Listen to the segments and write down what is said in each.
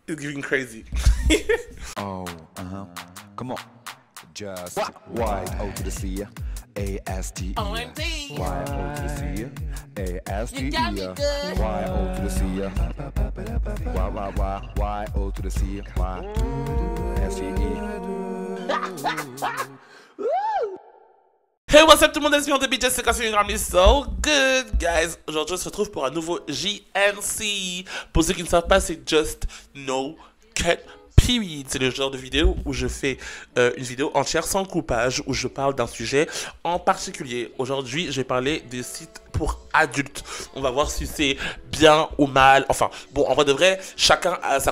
It's giving crazy. Oh, come on. Just Y-O to the C, A-S-T-E. OMD. Y-O to the C, A-S-T-E. You got me good. Y-O to the C, Y-O to the C, Y-S-T-E. Hey, what's up tout le monde, c'est de BJ, c'est so good, guys. Aujourd'hui, on se retrouve pour un nouveau JNC. Pour ceux qui ne savent pas, c'est Just No Cut Period. C'est le genre de vidéo où je fais une vidéo entière sans coupage, où je parle d'un sujet en particulier. Aujourd'hui, je vais parler des sites pour adultes. On va voir si c'est bien ou mal. Enfin, bon, en vrai de vrai, chacun a sa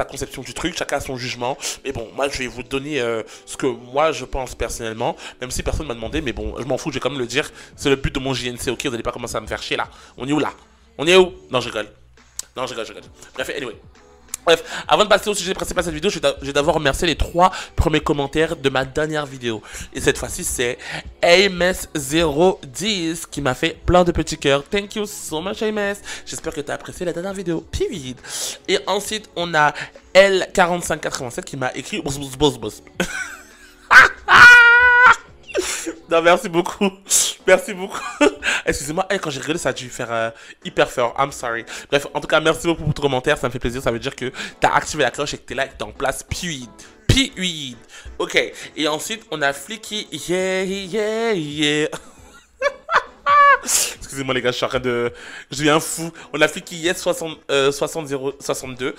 conception du truc, chacun a son jugement. Mais bon, moi, je vais vous donner ce que moi, je pense personnellement, même si personne m'a demandé. Mais bon, je m'en fous, je vais quand même le dire. C'est le but de mon JNC, ok? Vous n'allez pas commencer à me faire chier, là. On est où, là? On est où? Non, je rigole. Non, je rigole. Bref, anyway. Bref, avant de passer au sujet principal de cette vidéo, je vais d'abord remercier les 3 premiers commentaires de ma dernière vidéo. Et cette fois-ci, c'est Amos010 qui m'a fait plein de petits cœurs. Thank you so much, Amos. J'espère que tu as apprécié la dernière vidéo. Period. Et ensuite, on a L4587 qui m'a écrit boss. Non, merci beaucoup. Merci beaucoup. Excusez-moi, quand j'ai regardé, ça a dû faire hyper fort. I'm sorry. Bref, en tout cas, merci beaucoup pour ton commentaire. Ça me fait plaisir. Ça veut dire que tu as activé la cloche et que tu es là et que tu es en place. Period. Ok. Et ensuite, on a Flicky. Yeah. Excusez-moi, les gars, je suis en train de. Je deviens fou. On a Flicky Yes 6062.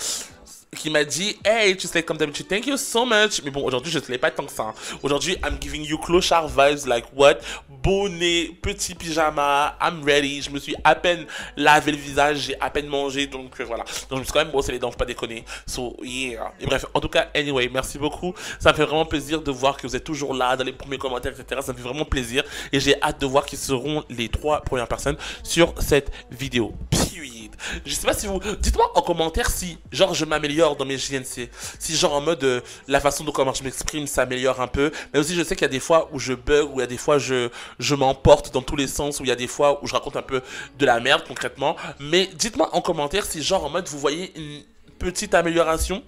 Qui m'a dit hey, tu sais comme d'habitude, thank you so much. Mais bon, aujourd'hui je ne l'ai pas tant que ça. Aujourd'hui I'm giving you clochard vibes, like what? Bonnet, petit pyjama, I'm ready. Je me suis à peine lavé le visage, j'ai à peine mangé, donc voilà. Donc je me suis quand même brossé les dents, faut pas déconner. So yeah. Et bref, en tout cas, anyway, merci beaucoup. Ça me fait vraiment plaisir de voir que vous êtes toujours là dans les premiers commentaires, etc. Ça me fait vraiment plaisir. Et j'ai hâte de voir qui seront les 3 premières personnes sur cette vidéo. Je sais pas si vous... Dites-moi en commentaire si, genre, je m'améliore dans mes JNC. Si, genre, en mode, la façon dont comment je m'exprime s'améliore un peu. Mais aussi, je sais qu'il y a des fois où je bug, où il y a des fois je m'emporte dans tous les sens, où il y a des fois où je raconte un peu de la merde, concrètement. Mais dites-moi en commentaire si, genre, en mode, vous voyez une petite amélioration.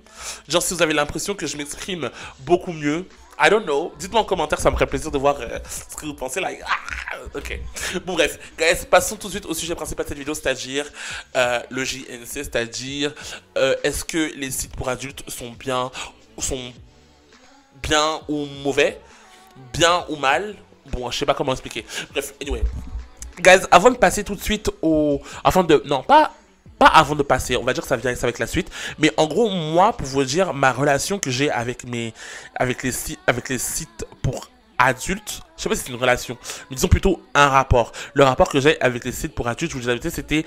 Genre, si vous avez l'impression que je m'exprime beaucoup mieux. I don't know. Dites-moi en commentaire, ça me ferait plaisir de voir ce que vous pensez. Like, ok. Bon, bref. Guys, passons tout de suite au sujet principal de cette vidéo, c'est-à-dire le JNC, c'est-à-dire est-ce que les sites pour adultes sont bien ou mauvais, bien ou mal. Bon, je sais pas comment expliquer. Bref, anyway. Guys, avant de passer tout de suite au... Non, pas avant de passer, on va dire que ça vient avec la suite. Mais en gros, moi, pour vous dire, ma relation que j'ai avec les sites pour adultes, je sais pas si c'est une relation, mais disons plutôt un rapport. Le rapport que j'ai avec les sites pour adultes, je vous dis la vérité, c'était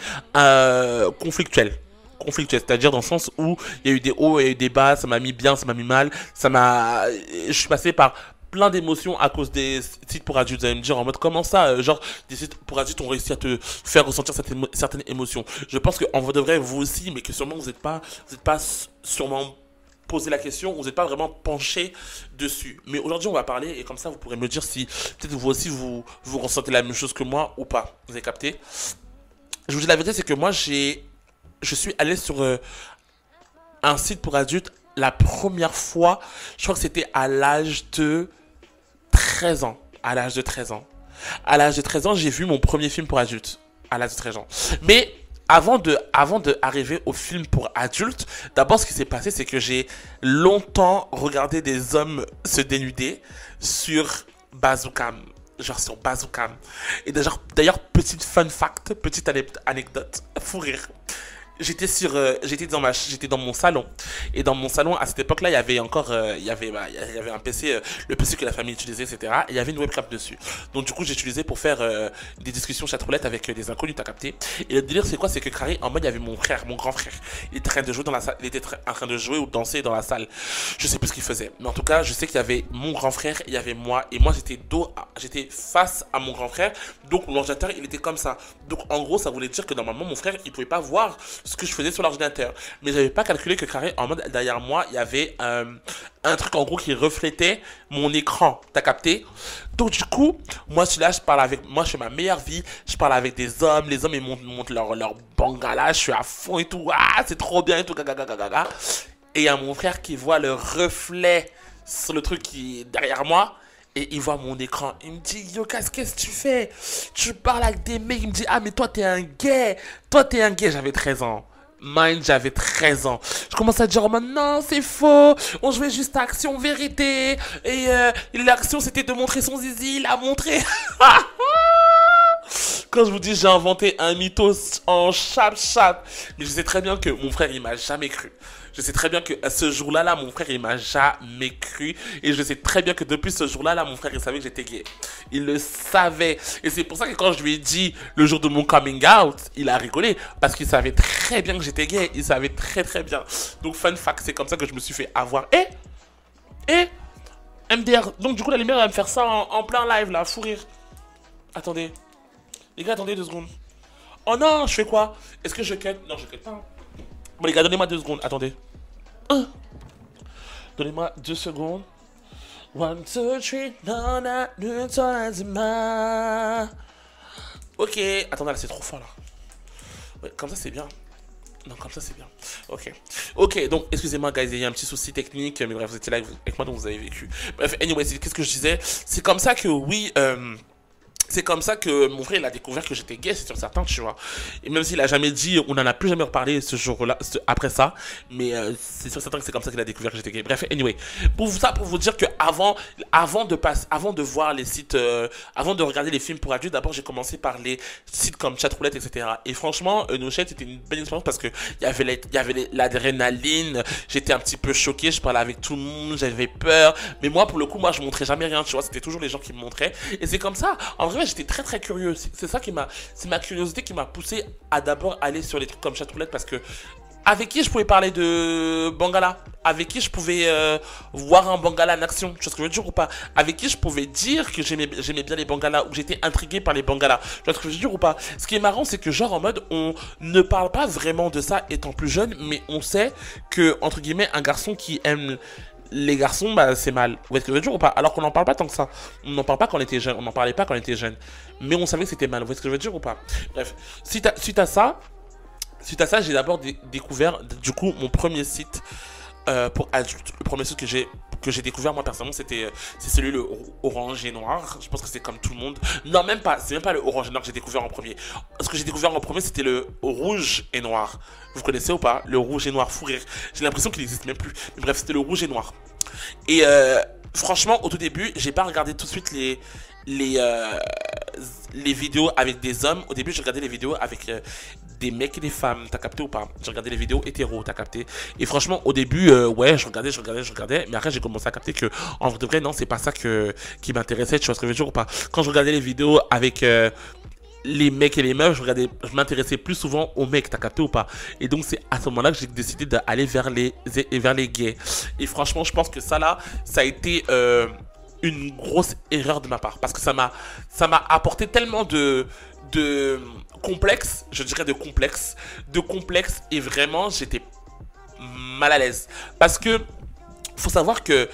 conflictuel, c'est-à-dire dans le sens où il y a eu des hauts, il y a eu des bas, ça m'a mis bien, ça m'a mis mal, je suis passé par plein d'émotions à cause des sites pour adultes. Vous allez me dire en mode comment ça, genre des sites pour adultes ont réussi à te faire ressentir certaines émotions. Je pense que en vrai de vrai vous aussi, mais que sûrement vous n'êtes pas sûrement posé la question, vous n'êtes pas vraiment penché dessus. Mais aujourd'hui on va parler et comme ça vous pourrez me dire si peut-être vous aussi vous ressentez la même chose que moi ou pas. Vous avez capté? Je vous dis la vérité, c'est que moi je suis allé sur un site pour adultes la première fois, je crois que c'était à l'âge de 13 ans. À l'âge de 13 ans, j'ai vu mon premier film pour adultes. À l'âge de 13 ans. Mais avant de arriver au film pour adultes, d'abord ce qui s'est passé, c'est que j'ai longtemps regardé des hommes se dénuder sur Bazookan. Genre sur Bazookan. Et d'ailleurs, petite fun fact, petite anecdote, fou rire. J'étais dans mon salon, et dans mon salon à cette époque-là il y avait encore il y avait un PC, le PC que la famille utilisait, etc. Et il y avait une webcam dessus. Donc du coup j'ai utilisé pour faire des discussions chatroulette avec des inconnus, t'as capté. Et le délire c'est quoi? C'est que carré en mode il y avait mon grand frère, il était en train de jouer dans la salle, il était en train de jouer ou danser dans la salle. Je sais plus ce qu'il faisait, mais en tout cas je sais qu'il y avait mon grand frère, il y avait moi, et moi j'étais face à mon grand frère, donc l'ordinateur il était comme ça. Donc en gros ça voulait dire que normalement mon frère il pouvait pas voir ce que je faisais sur l'ordinateur. Mais j'avais pas calculé que carré en mode derrière moi il y avait un truc en gros qui reflétait mon écran. T'as capté? Donc du coup, moi je suis là, moi je fais ma meilleure vie, je parle avec des hommes, les hommes ils montent leur bangala, je suis à fond et tout, ah c'est trop bien et tout, gaga. Et il y a mon frère qui voit le reflet sur le truc qui est derrière moi. Et il voit mon écran. Il me dit, yo, qu'est-ce que tu fais? Tu parles avec des mecs. Il me dit, ah, mais toi, t'es un gay. Toi, t'es un gay. J'avais 13 ans. Mind, j'avais 13 ans. Je commence à dire, oh, non, c'est faux. On jouait juste à action vérité. Et l'action, c'était de montrer son zizi. Il a montré. Quand je vous dis, j'ai inventé un mythos en chap-chap. Mais je sais très bien que mon frère, il m'a jamais cru. Je sais très bien que à ce jour-là, mon frère, il m'a jamais cru. Et je sais très bien que depuis ce jour-là, mon frère, il savait que j'étais gay. Il le savait. Et c'est pour ça que quand je lui ai dit le jour de mon coming out, il a rigolé. Parce qu'il savait très bien que j'étais gay. Il savait très très bien. Donc, fun fact, c'est comme ça que je me suis fait avoir. Et MDR. Donc, du coup, la lumière va me faire ça en plein live, là. Fou rire. Attendez. Les gars, attendez 2 secondes. Oh non, je fais quoi? Est-ce que je cut? Non, je cut pas. Bon, les gars, donnez-moi 2 secondes. Attendez. Donnez-moi 2 secondes. 1, 2, 3, non, ok. Attendez, là, c'est trop fort, là. Ouais, comme ça, c'est bien. Non, comme ça, c'est bien. Ok. Ok, donc, excusez-moi, guys, il y a un petit souci technique. Mais bref, vous étiez là avec moi, donc vous avez vécu. Bref, anyway, qu'est-ce que je disais? C'est comme ça que, oui, c'est comme ça que mon frère il a découvert que j'étais gay, c'est sûr certain, tu vois. Et même s'il a jamais dit, on n'en a plus jamais reparlé ce jour-là, après ça, mais c'est sûr certain que c'est comme ça qu'il a découvert que j'étais gay. Bref, anyway, pour vous dire que avant de voir les sites, avant de regarder les films pour adultes, d'abord j'ai commencé par les sites comme Chatroulette, etc. Et franchement, Nochette c'était une belle expérience parce que il y avait l'adrénaline, j'étais un petit peu choqué, je parlais avec tout le monde, j'avais peur, mais moi pour le coup, moi je montrais jamais rien, tu vois, c'était toujours les gens qui me montraient. Et c'est comme ça, en vrai j'étais très très curieux, c'est ma curiosité qui m'a poussé à d'abord aller sur les trucs comme Chatroulette parce que avec qui je pouvais parler de Bangala, avec qui je pouvais voir un Bangala en action, tu vois ce que je veux dire ou pas, avec qui je pouvais dire que j'aimais bien les Bangalas ou j'étais intrigué par les Bangalas, tu vois ce que je veux dire ou pas. Ce qui est marrant c'est que genre en mode on ne parle pas vraiment de ça étant plus jeune, mais on sait que entre guillemets un garçon qui aime les garçons, bah c'est mal. Vous voyez ce que je veux dire ou pas? Alors qu'on n'en parle pas tant que ça. On n'en parle pas quand on était jeune. On n'en parlait pas quand on était jeune. Mais on savait que c'était mal. Vous voyez ce que je veux dire ou pas? Bref. Suite à ça, j'ai d'abord découvert du coup mon premier site pour adultes. Le premier site que j'ai découvert moi personnellement c'est celui le orange et noir. Je pense que c'est comme tout le monde. Non même pas, c'est même pas le orange et noir que j'ai découvert en premier. Ce que j'ai découvert en premier c'était le rouge et noir. Vous connaissez ou pas? Le rouge et noir, fou rire. J'ai l'impression qu'il n'existe même plus. Mais bref, c'était le rouge et noir. Et franchement, au tout début, j'ai pas regardé tout de suite les vidéos avec des hommes. Au début, j'ai regardé les vidéos avec des mecs et des femmes. T'as capté ou pas? J'ai regardé les vidéos hétéro, t'as capté? Et franchement, au début, ouais, je regardais. Mais après, j'ai commencé à capter que, en vrai, non, c'est pas ça qui m'intéressait. Tu vois ce que je veux dire ou pas? Quand je regardais les vidéos avec les mecs et les meufs, je m'intéressais plus souvent aux mecs, t'as capté ou pas? Et donc c'est à ce moment-là que j'ai décidé d'aller vers les gays. Et franchement, je pense que ça là, ça a été une grosse erreur de ma part. Parce que ça m'a apporté tellement de complexe, je dirais de complexe, et vraiment j'étais mal à l'aise. Parce que, faut savoir que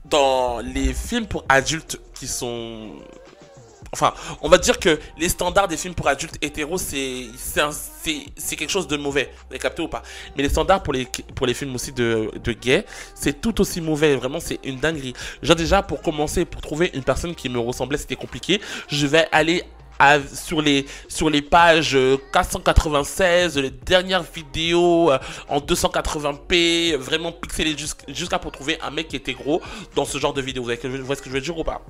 dans les films pour adultes qui sont... Enfin, on va dire que les standards des films pour adultes hétéros, c'est quelque chose de mauvais. Vous avez capté ou pas? Mais les standards pour les films aussi de gays, c'est tout aussi mauvais. Vraiment, c'est une dinguerie. Genre déjà, pour commencer, pour trouver une personne qui me ressemblait, c'était compliqué. Je vais aller sur les pages 496, les dernières vidéos en 280p, vraiment pixelées jusqu'à pour trouver un mec qui était gros dans ce genre de vidéo. Vous voyez ce que je veux dire ou pas?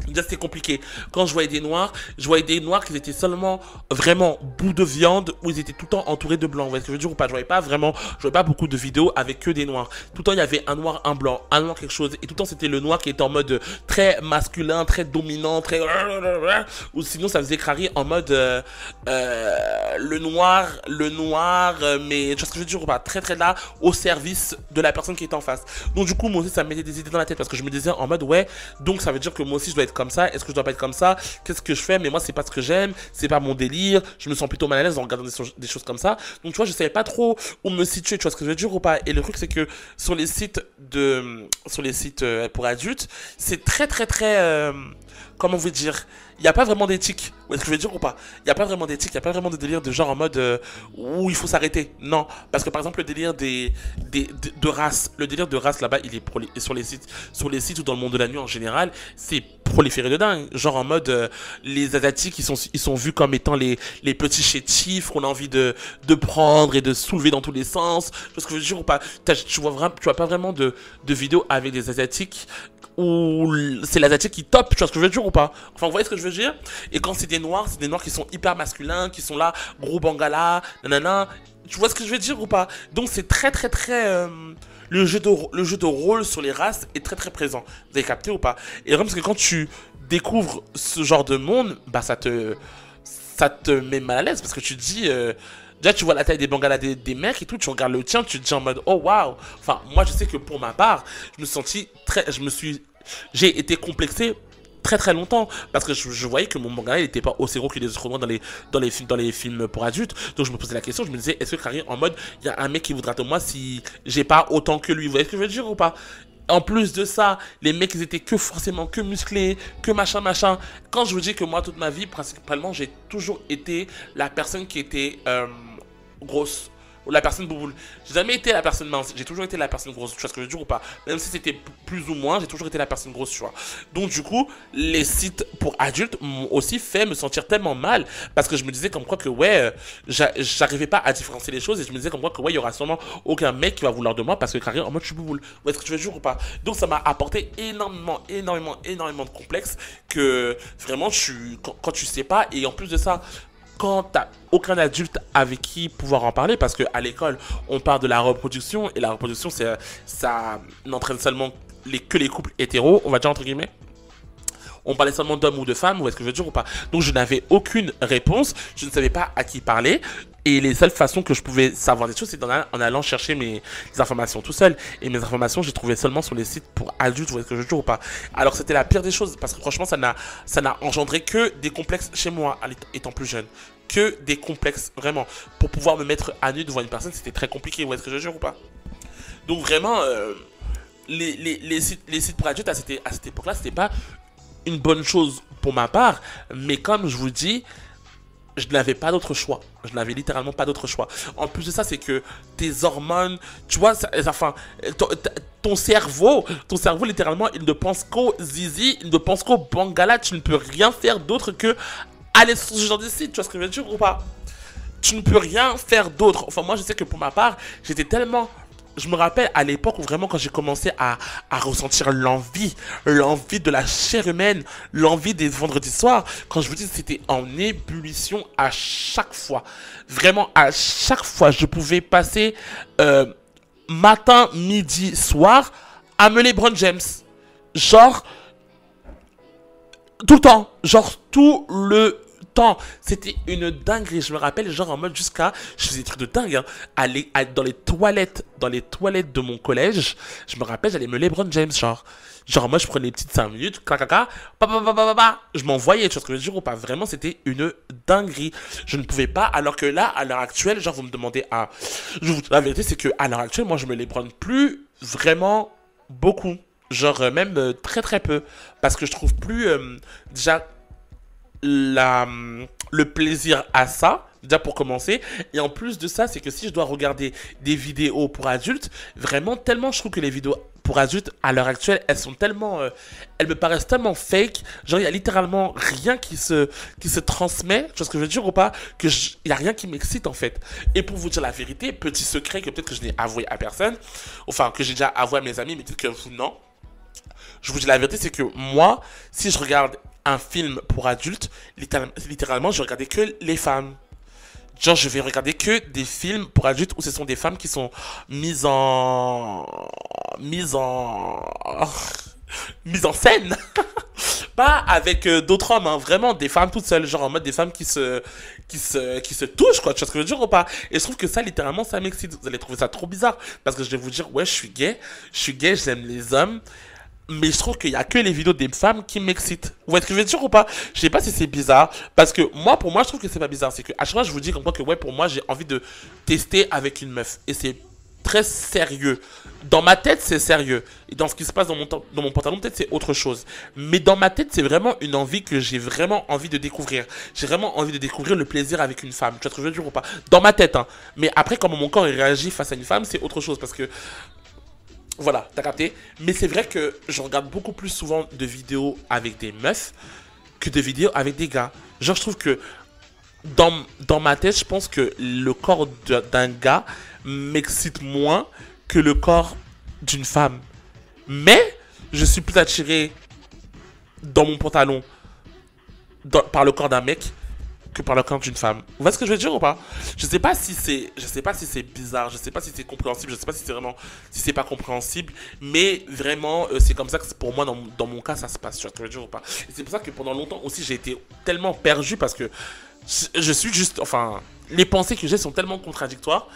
Déjà c'était compliqué. Quand je voyais des noirs qui étaient seulement vraiment bout de viande où ils étaient tout le temps entourés de blancs. Vous voyez ce que je veux dire ou pas? Je voyais pas beaucoup de vidéos avec que des noirs. Tout le temps il y avait un noir, un blanc, un noir quelque chose. Et tout le temps c'était le noir qui était en mode très masculin, très dominant, très... Ou sinon ça faisait crari en mode le noir, mais tu vois ce que je veux dire ou pas? Très très là au service de la personne qui est en face. Donc du coup moi aussi ça me mettait des idées dans la tête parce que je me disais en mode ouais, donc ça veut dire que moi aussi je dois être comme ça, est-ce que je dois pas être comme ça, qu'est-ce que je fais, mais moi c'est pas ce que j'aime, c'est pas mon délire, je me sens plutôt mal à l'aise en regardant des choses comme ça. Donc tu vois je savais pas trop où me situer, tu vois ce que je veux dire ou pas. Et le truc c'est que sur les sites pour adultes, c'est très comment vous dire, il n'y a pas vraiment d'éthique. Vous voyez ce que je veux dire ou pas? Il n'y a pas vraiment d'éthique, il n'y a pas vraiment de délire de genre en mode où il faut s'arrêter. Non, parce que par exemple le délire de race, le délire de race là-bas, il est sur les sites ou dans le monde de la nuit en général, c'est proliféré de dingue. Genre en mode les asiatiques, ils sont vus comme étant les petits chétifs qu'on a envie de prendre et de soulever dans tous les sens. Tu vois ce que je veux dire ou pas? Tu vois pas vraiment de vidéos avec des asiatiques où c'est l'asiatique qui top, tu vois ce que je veux dire ou pas? Enfin, vous voyez ce que je veux dire? Et quand c'est des noirs qui sont hyper masculins, qui sont là, gros bangala, nanana, tu vois ce que je veux dire ou pas? Donc c'est très le jeu de rôle sur les races est très présent. Vous avez capté ou pas? Et vraiment parce que quand tu découvres ce genre de monde, bah ça te met mal à l'aise parce que tu te dis déjà, tu vois la taille des bangalas des mecs et tout, tu regardes le tien, tu te dis en mode oh waouh. Enfin, moi je sais que pour ma part, j'ai été complexé très longtemps parce que je voyais que mon mangala il n'était pas aussi gros que les autres dans les films pour adultes. Donc je me posais la question, je me disais est-ce que Carrie en mode il y a un mec qui voudra de moi si j'ai pas autant que lui. Vous voyez ce que je veux dire ou pas? En plus de ça, les mecs ils étaient que musclés, que machin. Quand je vous dis que moi toute ma vie principalement j'ai toujours été la personne qui était grosse. Ou la personne bouboule. J'ai jamais été la personne mince, j'ai toujours été la personne grosse. Tu vois ce que je veux dire ou pas? Même si c'était plus ou moins, j'ai toujours été la personne grosse, tu vois. Donc du coup, les sites pour adultes m'ont aussi fait me sentir tellement mal. Parce que je me disais comme quoi que ouais, j'arrivais pas à différencier les choses. Et je me disais comme quoi que ouais, il y aura sûrement aucun mec qui va vouloir de moi parce que carrément en mode je suis bouboule. Vous voyez ce que tu veux dire ou pas? Donc ça m'a apporté énormément de complexes que vraiment quand tu sais pas. Et en plus de ça, quand t'as aucun adulte avec qui pouvoir en parler, parce qu'à l'école, on parle de la reproduction, et la reproduction, ça n'entraîne seulement que les couples hétéros, on va dire entre guillemets. On parlait seulement d'hommes ou de femmes, ou est-ce que je veux dire ou pas? Donc je n'avais aucune réponse, je ne savais pas à qui parler, et les seules façons que je pouvais savoir des choses, c'est en allant chercher les informations tout seul. Et mes informations, j'ai trouvé seulement sur les sites pour adultes, vous voyez ce que je veux dire ou pas? Alors c'était la pire des choses, parce que franchement, ça n'a engendré que des complexes chez moi, étant plus jeune. Que des complexes, vraiment. Pour pouvoir me mettre à nu devant une personne, c'était très compliqué, vous voyez ce que je veux dire ou pas? Donc vraiment, les sites pour adultes, à cette époque-là, c'était pas une bonne chose pour ma part, mais comme je vous dis, je n'avais pas d'autre choix. Je n'avais littéralement pas d'autre choix. En plus de ça, c'est que tes hormones, tu vois, enfin, ton cerveau, littéralement, il ne pense qu'au zizi, il ne pense qu'au bangala. Tu ne peux rien faire d'autre que aller sur ce genre de site. Tu vois ce que je veux dire ou pas? Tu ne peux rien faire d'autre. Enfin, moi, je sais que pour ma part, j'étais tellement... Je me rappelle à l'époque où vraiment quand j'ai commencé à ressentir l'envie de la chair humaine, l'envie des vendredis soirs, quand je vous dis c'était en ébullition à chaque fois. Vraiment à chaque fois, je pouvais passer matin, midi, soir à me LeBron James. Genre, tout le temps. Genre tout le temps. C'était une dinguerie. Je me rappelle, genre en mode jusqu'à... Je faisais des trucs de dingue. Hein. Dans les toilettes de mon collège, je me rappelle, j'allais me LeBron James, genre. Genre moi, je prenais les petites 5 minutes, je m'envoyais, tu vois ce que je veux dire ou pas? Vraiment, c'était une dinguerie. Je ne pouvais pas, alors que là, à l'heure actuelle, genre vous me demandez à... La vérité, c'est qu'à l'heure actuelle, moi, je me LeBron plus vraiment beaucoup. Genre même très peu. Parce que je trouve plus... déjà... le plaisir à ça, déjà pour commencer. Et en plus de ça, c'est que si je dois regarder des vidéos pour adultes, vraiment tellement je trouve que les vidéos pour adultes à l'heure actuelle, elles sont tellement, elles me paraissent tellement fake. Genre il y a littéralement rien qui se transmet, tu vois ce que je veux dire ou pas, que il y a rien qui m'excite en fait. Et pour vous dire la vérité, petit secret que peut-être que je n'ai avoué à personne, enfin que j'ai déjà avoué à mes amis, mais peut-être que vous non. Je vous dis la vérité, c'est que moi, si je regarde un film pour adultes, littéralement, je regardais que les femmes. Genre, je vais regarder que des films pour adultes où ce sont des femmes qui sont mises en scène. Pas avec d'autres hommes, hein. Vraiment des femmes toutes seules, genre en mode des femmes qui se touchent, quoi. Tu vois ce que je veux dire ou pas? Et je trouve que ça, littéralement, ça m'excite. Vous allez trouver ça trop bizarre. Parce que je vais vous dire, ouais, je suis gay, j'aime les hommes. Mais je trouve qu'il n'y a que les vidéos des femmes qui m'excitent. Vous voyez ce que je veux dire ou pas? Je sais pas si c'est bizarre. Parce que moi, pour moi, je trouve que c'est pas bizarre. C'est que à chaque fois, je vous dis comme quoi que ouais, pour moi, j'ai envie de tester avec une meuf. Et c'est très sérieux. Dans ma tête, c'est sérieux. Et dans ce qui se passe dans mon pantalon, peut-être c'est autre chose. Mais dans ma tête, c'est vraiment une envie que j'ai vraiment envie de découvrir. J'ai vraiment envie de découvrir le plaisir avec une femme. Tu vois ce que je veux dire ou pas? Dans ma tête, hein. Mais après, comment mon corps réagit face à une femme, c'est autre chose. Parce que, voilà, t'as capté. Mais c'est vrai que je regarde beaucoup plus souvent de vidéos avec des meufs que de vidéos avec des gars. Genre, je trouve que dans ma tête, je pense que le corps d'un gars m'excite moins que le corps d'une femme. Mais je suis plus attiré dans mon pantalon par le corps d'un mec que par le corps d'une femme. Vous voyez ce que je veux dire ou pas? Je sais pas si c'est bizarre, je sais pas si c'est compréhensible, je sais pas si c'est vraiment si c'est pas compréhensible, mais vraiment c'est comme ça que pour moi dans mon cas ça se passe. Tu vois ce que je veux dire ou pas? Et c'est pour ça que pendant longtemps aussi j'ai été tellement perdu parce que je suis juste, enfin, les pensées que j'ai sont tellement contradictoires.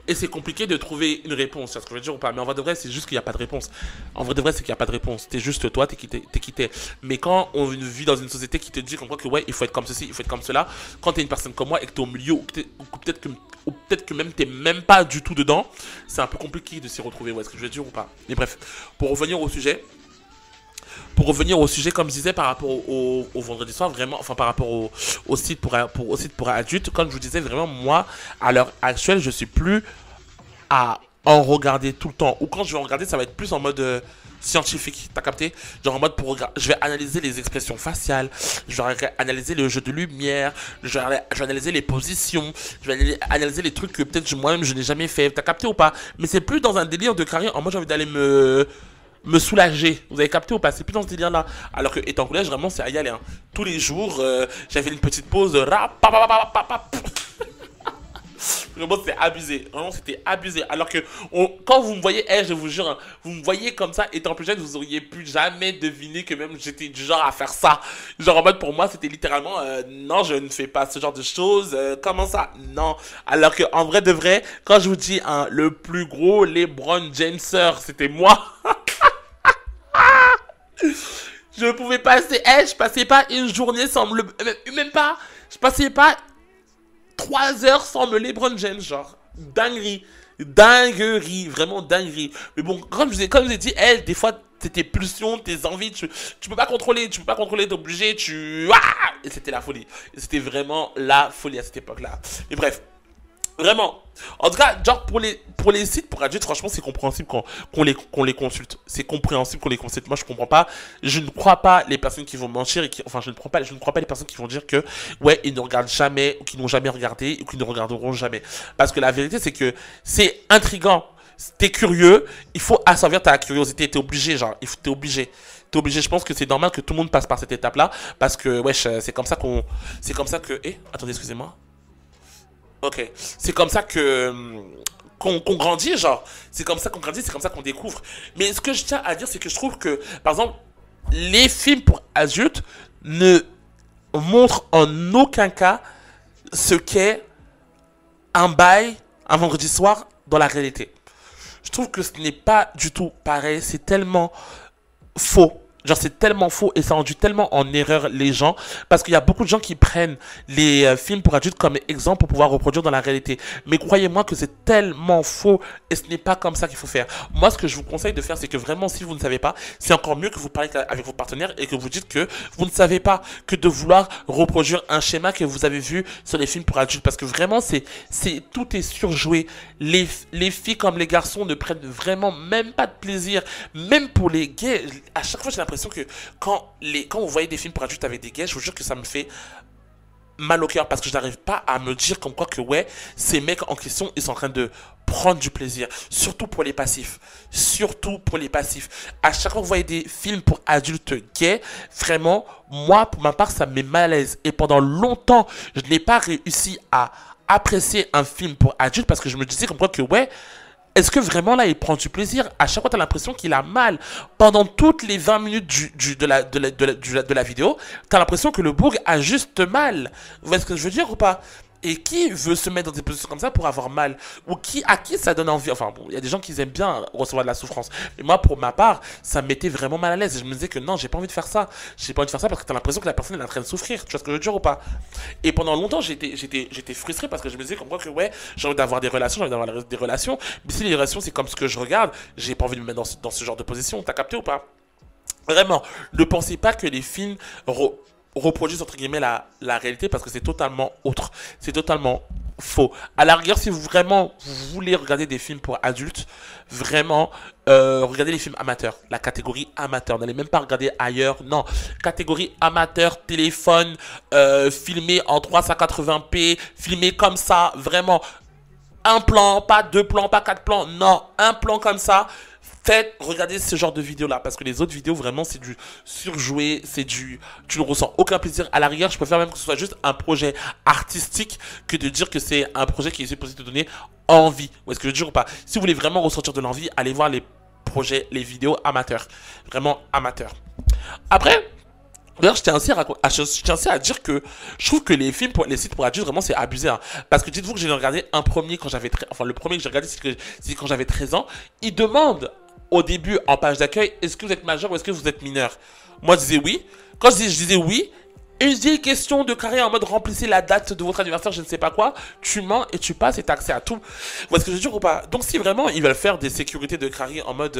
Et c'est compliqué de trouver une réponse, c'est ce que je veux dire ou pas. Mais en vrai de vrai, c'est juste qu'il n'y a pas de réponse. En vrai de vrai, c'est qu'il n'y a pas de réponse. T'es juste toi, t'es quitté. Mais quand on vit dans une société qui te dit comme quoi que ouais, il faut être comme ceci, il faut être comme cela, quand t'es une personne comme moi et que t'es au milieu, ou peut-être que même t'es même pas du tout dedans, c'est un peu compliqué de s'y retrouver, ouais, ce que je veux dire ou pas. Mais bref, pour revenir au sujet, comme je disais, par rapport au vendredi soir, vraiment, enfin par rapport au site pour adultes, comme je vous disais, vraiment, moi, à l'heure actuelle, je suis plus à en regarder tout le temps. Ou quand je vais en regarder, ça va être plus en mode scientifique, t'as capté? Genre en mode je vais analyser les expressions faciales, je vais analyser le jeu de lumière, je vais analyser les positions, je vais analyser les trucs que peut-être moi-même je n'ai jamais fait, t'as capté ou pas? Mais c'est plus dans un délire de carrière, en mode j'ai envie d'aller me soulager. Vous avez capté ou pas? C'est plus dans ce délire là. Alors que étant collège, vraiment c'est à y aller, hein. Tous les jours j'avais une petite pause rap, vraiment c'était abusé. Vraiment c'était abusé. Alors que quand vous me voyez, je vous jure, hein, vous me voyez comme ça étant plus jeune, vous auriez pu jamais deviner que même j'étais du genre à faire ça. Genre en mode pour moi c'était littéralement non, je ne fais pas ce genre de choses. Comment ça? Non. Alors que en vrai de vrai, quand je vous dis hein, le plus gros LeBron James c'était moi. Je pouvais passer, je passais pas une journée sans me même pas, je passais pas 3 heures sans me LeBron James, genre, dinguerie, vraiment dinguerie. Mais bon, comme je vous ai dit, des fois, tes pulsions, tes envies, tu peux pas contrôler, t'es obligé, et c'était la folie. C'était vraiment la folie à cette époque-là. Et bref. Vraiment. En tout cas, genre pour les sites pour adultes, franchement, c'est compréhensible qu'on les consulte. C'est compréhensible qu'on les consulte. Moi, je comprends pas. Je ne crois pas les personnes qui vont mentir et enfin, je ne crois pas les personnes qui vont dire que ouais, ils ne regardent jamais ou qu'ils n'ont jamais regardé ou qu'ils ne regarderont jamais. Parce que la vérité, c'est que c'est intriguant. T'es curieux, il faut assouvir ta curiosité. T'es obligé, genre, t'es obligé. T'es obligé. Je pense que c'est normal que tout le monde passe par cette étape-là parce que wesh, c'est comme ça que. Attendez, excusez-moi. Ok, c'est comme ça qu'on grandit, genre. C'est comme ça qu'on grandit, c'est comme ça qu'on découvre. Mais ce que je tiens à dire, c'est que je trouve que, par exemple, les films pour adultes ne montrent en aucun cas ce qu'est un bail, un vendredi soir, dans la réalité. Je trouve que ce n'est pas du tout pareil, c'est tellement faux. Genre c'est tellement faux et ça induit tellement en erreur les gens parce qu'il y a beaucoup de gens qui prennent les films pour adultes comme exemple pour pouvoir reproduire dans la réalité. Mais croyez-moi que c'est tellement faux et ce n'est pas comme ça qu'il faut faire. Moi ce que je vous conseille de faire c'est que vraiment si vous ne savez pas, c'est encore mieux que vous parlez avec vos partenaires et que vous dites que vous ne savez pas que de vouloir reproduire un schéma que vous avez vu sur les films pour adultes parce que vraiment tout est surjoué. Les filles comme les garçons ne prennent vraiment même pas de plaisir. Même pour les gays, à chaque fois j'ai l'impression que quand vous voyez des films pour adultes avec des gays, je vous jure que ça me fait mal au cœur parce que je n'arrive pas à me dire comme quoi que ouais, ces mecs en question, ils sont en train de prendre du plaisir. Surtout pour les passifs. Surtout pour les passifs. À chaque fois que vous voyez des films pour adultes gays, vraiment, moi, pour ma part, ça me met mal à l'aise. Et pendant longtemps, je n'ai pas réussi à apprécier un film pour adultes parce que je me disais comme quoi que ouais, est-ce que vraiment là il prend du plaisir? À chaque fois tu as l'impression qu'il a mal. Pendant toutes les 20 minutes de la vidéo, tu as l'impression que le bourg a juste mal. Vous voyez ce que je veux dire ou pas? Et qui veut se mettre dans des positions comme ça pour avoir mal? Ou à qui ça donne envie? Enfin, bon, il y a des gens qui aiment bien recevoir de la souffrance. Mais moi, pour ma part, ça me mettait vraiment mal à l'aise. Et je me disais que non, j'ai pas envie de faire ça. J'ai pas envie de faire ça parce que t'as l'impression que la personne est en train de souffrir. Tu vois ce que je veux dire ou pas? Et pendant longtemps, j'étais frustré parce que je me disais comme quoi que ouais, j'ai envie d'avoir des relations, j'ai envie d'avoir des relations. Mais si les relations, c'est comme ce que je regarde, j'ai pas envie de me mettre dans ce genre de position. T'as capté ou pas? Vraiment, ne pensez pas que les films reproduisent entre guillemets la réalité parce que c'est totalement autre. C'est totalement faux. À la rigueur, si vous voulez regarder des films pour adultes, vraiment, regardez les films amateurs. La catégorie amateur. N'allez même pas regarder ailleurs. Non. Catégorie amateur, téléphone, filmé en 380p, filmé comme ça. Vraiment. Un plan, pas deux plans, pas quatre plans. Non, un plan comme ça. Regardez ce genre de vidéos là parce que les autres vidéos vraiment c'est du surjoué, tu ne ressens aucun plaisir. À la rigueur, je préfère même que ce soit juste un projet artistique que de dire que c'est un projet qui est supposé te donner envie. Ou est-ce que je dis ou pas? Si vous voulez vraiment ressentir de l'envie, allez voir les projets, les vidéos amateurs, vraiment amateurs. Après, d'ailleurs, je tiens aussi à dire que je trouve que les films, les sites pour adultes, vraiment, c'est abusé. Hein. Parce que dites-vous que j'ai regardé un premier quand j'avais enfin, le premier que j'ai regardé, c'est quand j'avais 13 ans. Il demande au début, en page d'accueil, est-ce que vous êtes majeur ou est-ce que vous êtes mineur? Moi, je disais oui. Quand je disais oui, une vieille question de carré en mode remplissez la date de votre anniversaire, je ne sais pas quoi, tu mens et tu passes et tu as accès à tout. Vous voyez ce que je veux dire ou pas? Donc si vraiment ils veulent faire des sécurités de carré en mode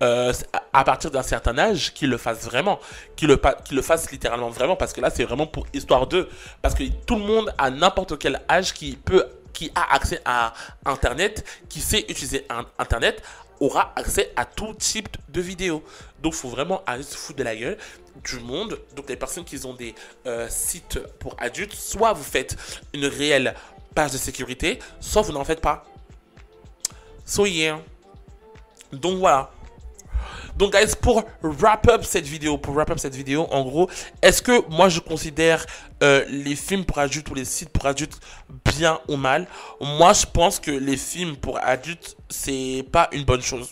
à partir d'un certain âge, qu'ils le fassent vraiment, qu'ils le fassent littéralement vraiment, parce que là c'est vraiment pour histoire d'eux. Parce que tout le monde à n'importe quel âge qui a accès à Internet, qui sait utiliser Internet, aura accès à tout type de vidéos. Donc, il faut vraiment aller se foutre de la gueule du monde. Donc, les personnes qui ont des sites pour adultes, soit vous faites une réelle page de sécurité, soit vous n'en faites pas. So, yeah. Donc, voilà. Donc, guys, pour wrap up cette vidéo, en gros, est-ce que moi je considère les films pour adultes ou les sites pour adultes bien ou mal? Moi, je pense que les films pour adultes, c'est pas une bonne chose.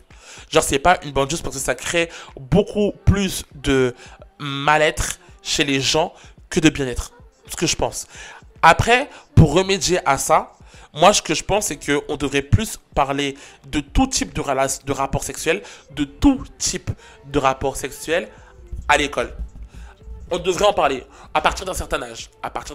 Genre, c'est pas une bonne chose parce que ça crée beaucoup plus de mal-être chez les gens que de bien-être. Ce que je pense. Après, pour remédier à ça, moi, ce que je pense, c'est qu'on devrait plus parler de tout type de rapport sexuel, à l'école. On devrait en parler à partir d'un certain âge. À partir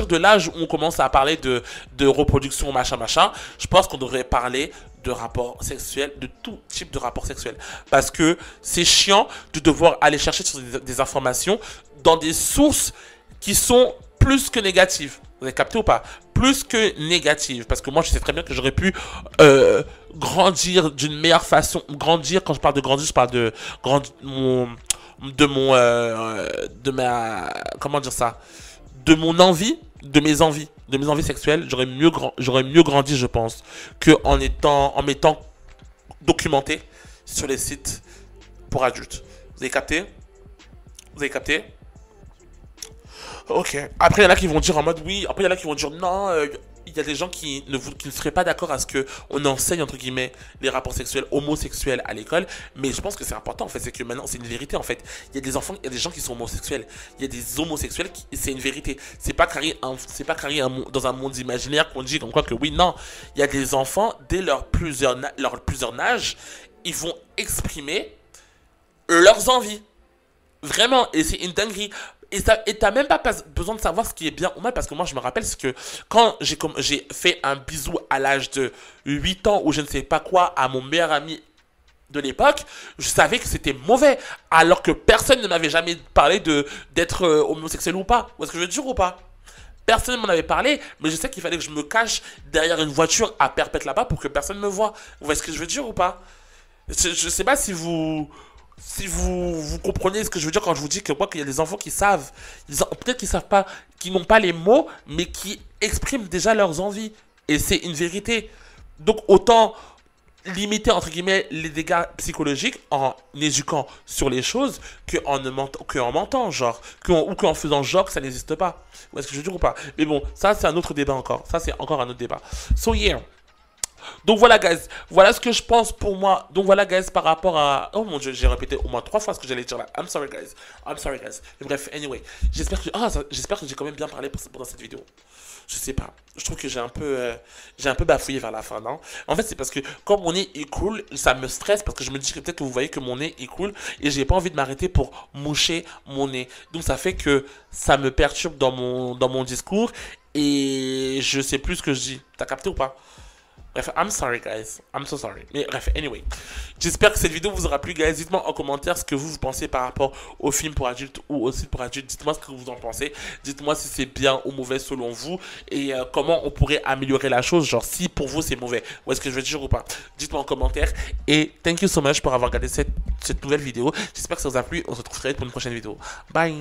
de l'âge où on commence à parler de reproduction, machin, je pense qu'on devrait parler de rapports sexuels, de tout type de rapport sexuel. Parce que c'est chiant de devoir aller chercher sur des informations dans des sources qui sont plus que négatives. Vous avez capté ou pas? Plus que négative. Parce que moi, je sais très bien que j'aurais pu grandir d'une meilleure façon. Grandir, quand je parle de grandir, je parle de comment dire ça? De mon envie, de mes envies sexuelles. J'aurais mieux grandi, je pense, en m'étant documenté sur les sites pour adultes. Vous avez capté? Ok. Après, il y en a qui vont dire en mode oui. Après, il y en a qui vont dire non. Il y a des gens qui ne seraient pas d'accord à ce qu'on enseigne, entre guillemets, les rapports sexuels homosexuels à l'école. Mais je pense que c'est important, en fait. C'est que maintenant, c'est une vérité, en fait. Il y a des enfants, il y a des gens qui sont homosexuels. Il y a des homosexuels, c'est une vérité. C'est pas carré dans un monde imaginaire qu'on dit comme quoi que oui, non. Il y a des enfants, dès leur plus jeune âge, ils vont exprimer leurs envies. Vraiment. Et c'est une dinguerie. Et t'as même pas besoin de savoir ce qui est bien ou mal, parce que moi je me rappelle, c'est que quand j'ai fait un bisou à l'âge de 8 ans ou je ne sais pas quoi à mon meilleur ami de l'époque, je savais que c'était mauvais, alors que personne ne m'avait jamais parlé d'être homosexuel ou pas. Est-ce que je veux dire ou pas? Personne ne m'en avait parlé, mais je sais qu'il fallait que je me cache derrière une voiture à perpète là-bas pour que personne me voie. Vous voyez ce que je veux dire ou pas? Je sais pas si vous comprenez ce que je veux dire quand je vous dis que moi, qu'il y a des enfants qui savent, peut-être qu'ils savent pas, qui n'ont pas les mots, mais qui expriment déjà leurs envies. Et c'est une vérité. Donc autant limiter, entre guillemets, les dégâts psychologiques en éduquant sur les choses qu'en mentant, genre, ou qu'en faisant genre que ça n'existe pas. Est-ce que je veux dire ou pas? Mais bon, ça c'est un autre débat encore. Ça c'est encore un autre débat. So yeah. Donc voilà, guys. Voilà ce que je pense pour moi. Donc voilà, guys, par rapport à... Oh mon dieu, j'ai répété au moins 3 fois ce que j'allais dire là. I'm sorry, guys. I'm sorry, guys. Mais bref, anyway. J'espère que... j'espère que j'ai quand même bien parlé pendant cette vidéo. Je sais pas. Je trouve que j'ai un peu bafouillé vers la fin, non? En fait, c'est parce que quand mon nez est cool, ça me stresse parce que je me dis que peut-être que vous voyez que mon nez est cool et j'ai pas envie de m'arrêter pour moucher mon nez. Donc ça fait que ça me perturbe dans mon discours et je sais plus ce que je dis. T'as capté ou pas? Bref, I'm sorry, guys. I'm so sorry. Mais bref, anyway. J'espère que cette vidéo vous aura plu, guys. Dites-moi en commentaire ce que vous pensez par rapport au film pour adultes ou au site pour adultes. Dites-moi ce que vous en pensez. Dites-moi si c'est bien ou mauvais selon vous. Et comment on pourrait améliorer la chose. Genre, si pour vous c'est mauvais. Ou est-ce que je vais dire ou pas. Dites-moi en commentaire. Et thank you so much pour avoir regardé cette nouvelle vidéo. J'espère que ça vous a plu. On se retrouve très vite pour une prochaine vidéo. Bye.